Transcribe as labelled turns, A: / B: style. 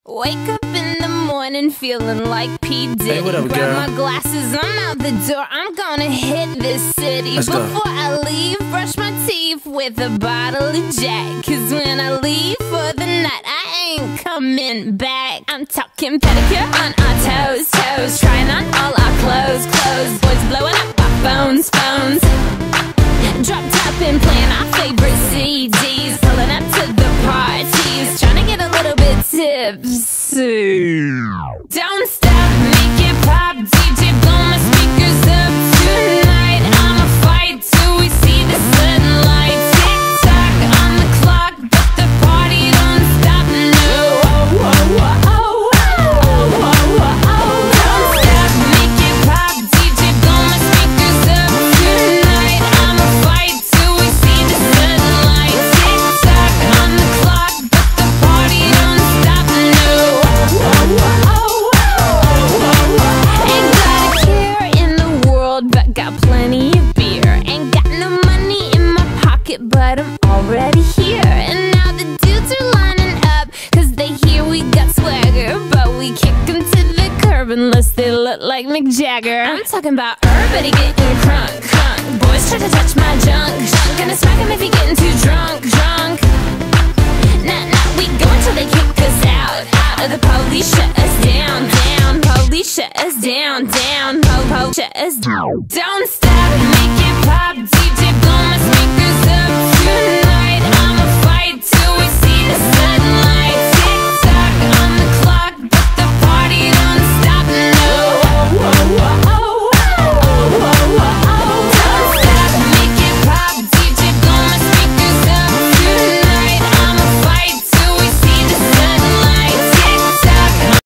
A: Wake up in the morning feeling like P. Diddy.
B: Hey, what up,
A: Grab
B: girl?
A: my glasses, I'm out the door. I'm gonna hit this city.
B: Let's go.
A: Before I leave, brush my teeth with a bottle of Jack. Cause when I leave for the night, I ain't coming back. I'm talking pedicure on our toes, toes. Trying on all our clothes, clothes. Boys blowing up our phones, phones. Drop top and playing our favorite CDs. Pulling up to the parties, trying to get a little bit tipsy. Don't stop, make it pop, DJ blow my speakers up tonight. I'ma fight till we see the sunlight. Tick tock on the clock, but the party don't stop. No, don't stop, make it pop, DJ blow my speakers up tonight. I'ma fight till we see the sunlight. Tick tock on the clock, but the party don't stop. No, ain't got a care in the world, but got plenty of beer. Ain't got no money in my pocket, but I'm already here. And now the dudes are lining up, cause they hear we got swagger. But we kick them to the curb unless they look like Mick Jagger. I'm talking about everybody getting crunk, crunk. Boys try to touch my junk, junk. Gonna smack him if he getting too drunk, drunk. Nah, nah, we go until they kick us out, out. Or the police shut us down, down. Police shut us down, down. Po, shut us down. Don't